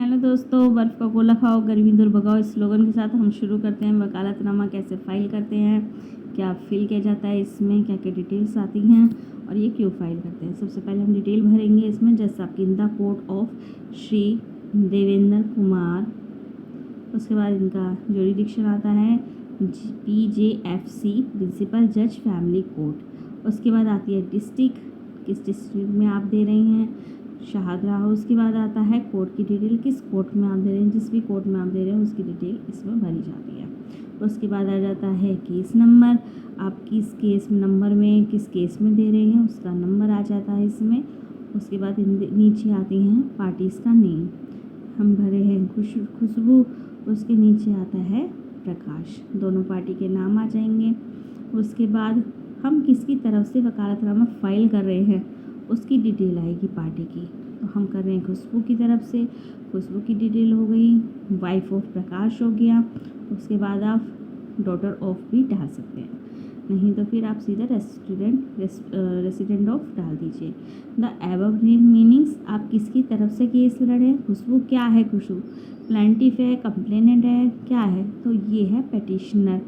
Hello दोस्तों, बर्फ़ का गोला खाओ गर्मी दूर भगाओ स्लोगन के साथ हम शुरू करते हैं। वकालतनामा कैसे फ़ाइल करते हैं, क्या फिल किया जाता है, इसमें क्या क्या डिटेल्स आती हैं और ये क्यों फ़ाइल करते हैं। सबसे पहले हम डिटेल भरेंगे इसमें, जैसे आपकी in the court of Shri Devendra Kumar. उसके बाद इनका जुरिडिक्शन आता है PJFC, प्रिंसिपल जज फैमिली कोर्ट। उसके बाद आती है डिस्ट्रिक्ट, किस डिस्ट्रिक्ट में आप दे रही हैं, शाहदरा। उसके बाद आता है कोर्ट की डिटेल, किस कोर्ट में आप दे रहे हैं, जिस भी कोर्ट में आप दे रहे हैं उसकी डिटेल इसमें भरी जाती है। उसके बाद आ जाता है केस नंबर, आप किस केस नंबर में किस केस में दे रहे हैं उसका नंबर आ जाता है इसमें। उसके बाद नीचे आती हैं पार्टीज़ का नेम, हम भरे हैं खुशबू, उसके नीचे आता है प्रकाश, दोनों पार्टी के नाम आ जाएंगे। उसके बाद हम किसकी तरफ से वकालतनामा फ़ाइल कर रहे हैं उसकी डिटेल आएगी पार्टी की। तो हम कर रहे हैं खुशबू की तरफ से, खुशबू की डिटेल हो गई, वाइफ ऑफ प्रकाश हो गया। उसके बाद आप डॉटर ऑफ भी डाल सकते हैं, नहीं तो फिर आप सीधा रेसिडेंट ऑफ डाल दीजिए। द एबव मीनिंग्स, आप किसकी तरफ से केस लड़े हैं। खुशबू क्या है, खुशबू प्लेंटिफ है, कंप्लेनेंट है, क्या है, तो ये है पेटिशनर।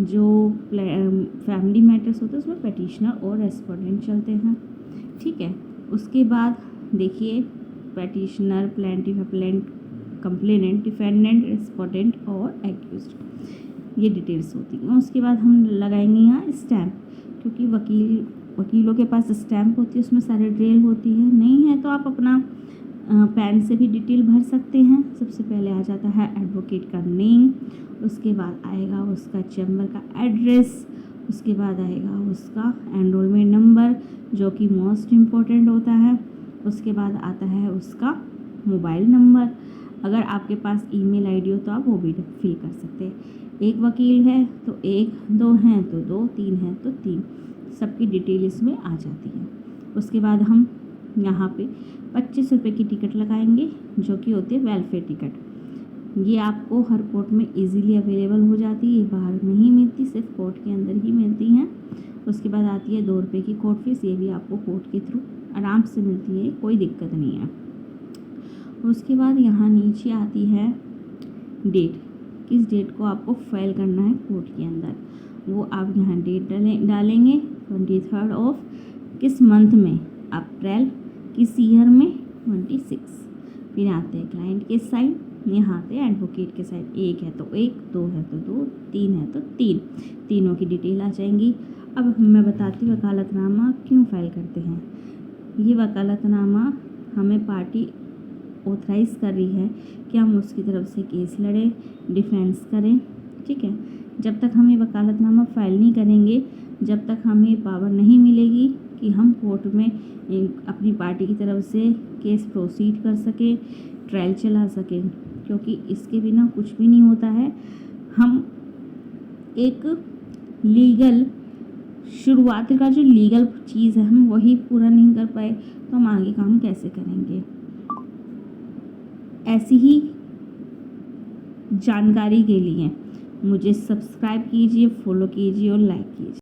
जो फैमिली मैटर्स होते हैं उसमें पेटिशनर और रेस्पोंडेंट चलते हैं, ठीक है। उसके बाद देखिए petitioner, plaintiff, complainant, defendant, respondent और एक्यूज्ड, ये डिटेल्स होती हैं। उसके बाद हम लगाएंगे यहाँ स्टैम्प, क्योंकि वकीलों के पास स्टैम्प होती है, उसमें सारी डिटेल होती है। नहीं है तो आप अपना पेन से भी डिटेल भर सकते हैं। सबसे पहले आ जाता है एडवोकेट का नेम, उसके बाद आएगा उसका चैम्बर का एड्रेस, उसके बाद आएगा उसका एनरोलमेंट नंबर जो कि मोस्ट इम्पोर्टेंट होता है। उसके बाद आता है उसका मोबाइल नंबर, अगर आपके पास ईमेल आईडी हो तो आप वो भी फिल कर सकते हैं। एक वकील है तो एक, दो हैं तो दो, तीन हैं तो तीन, सबकी डिटेल इसमें आ जाती है। उसके बाद हम यहाँ पे 25 रुपये की टिकट लगाएंगे जो कि होती है वेलफेयर टिकट। ये आपको हर कोर्ट में इजीली अवेलेबल हो जाती है, ये बाहर नहीं मिलती, सिर्फ कोर्ट के अंदर ही मिलती हैं। उसके बाद आती है 2 रुपये की कोर्ट फीस, ये भी आपको कोर्ट के थ्रू आराम से मिलती है, कोई दिक्कत नहीं है। उसके बाद यहाँ नीचे आती है डेट, किस डेट को आपको फाइल करना है कोर्ट के अंदर, वो आप यहाँ डेट डालेंगे 23 ऑफ किस मंथ में, अप्रैल, किस ईयर में, 26। फिर आते हैं क्लाइंट के साइन, यहाँ आते हैं एडवोकेट के साइन, एक है तो एक, दो है तो दो, तीन है तो तीन, तीनों की डिटेल आ जाएंगी। अब मैं बताती हूँ वकालतनामा क्यों फाइल करते हैं। ये वकालतनामा हमें पार्टी ऑथराइज़ कर रही है कि हम उसकी तरफ से केस लड़ें, डिफेंस करें, ठीक है। जब तक हम ये वकालतनामा फ़ाइल नहीं करेंगे, जब तक हमें पावर नहीं मिलेगी कि हम कोर्ट में अपनी पार्टी की तरफ से केस प्रोसीड कर सकें, ट्रायल चला सकें, क्योंकि इसके बिना कुछ भी नहीं होता है। हम एक लीगल शुरुआत का जो लीगल चीज़ है हम वही पूरा नहीं कर पाए तो हम आगे काम कैसे करेंगे। ऐसी ही जानकारी के लिए मुझे सब्सक्राइब कीजिए, फॉलो कीजिए और लाइक कीजिए।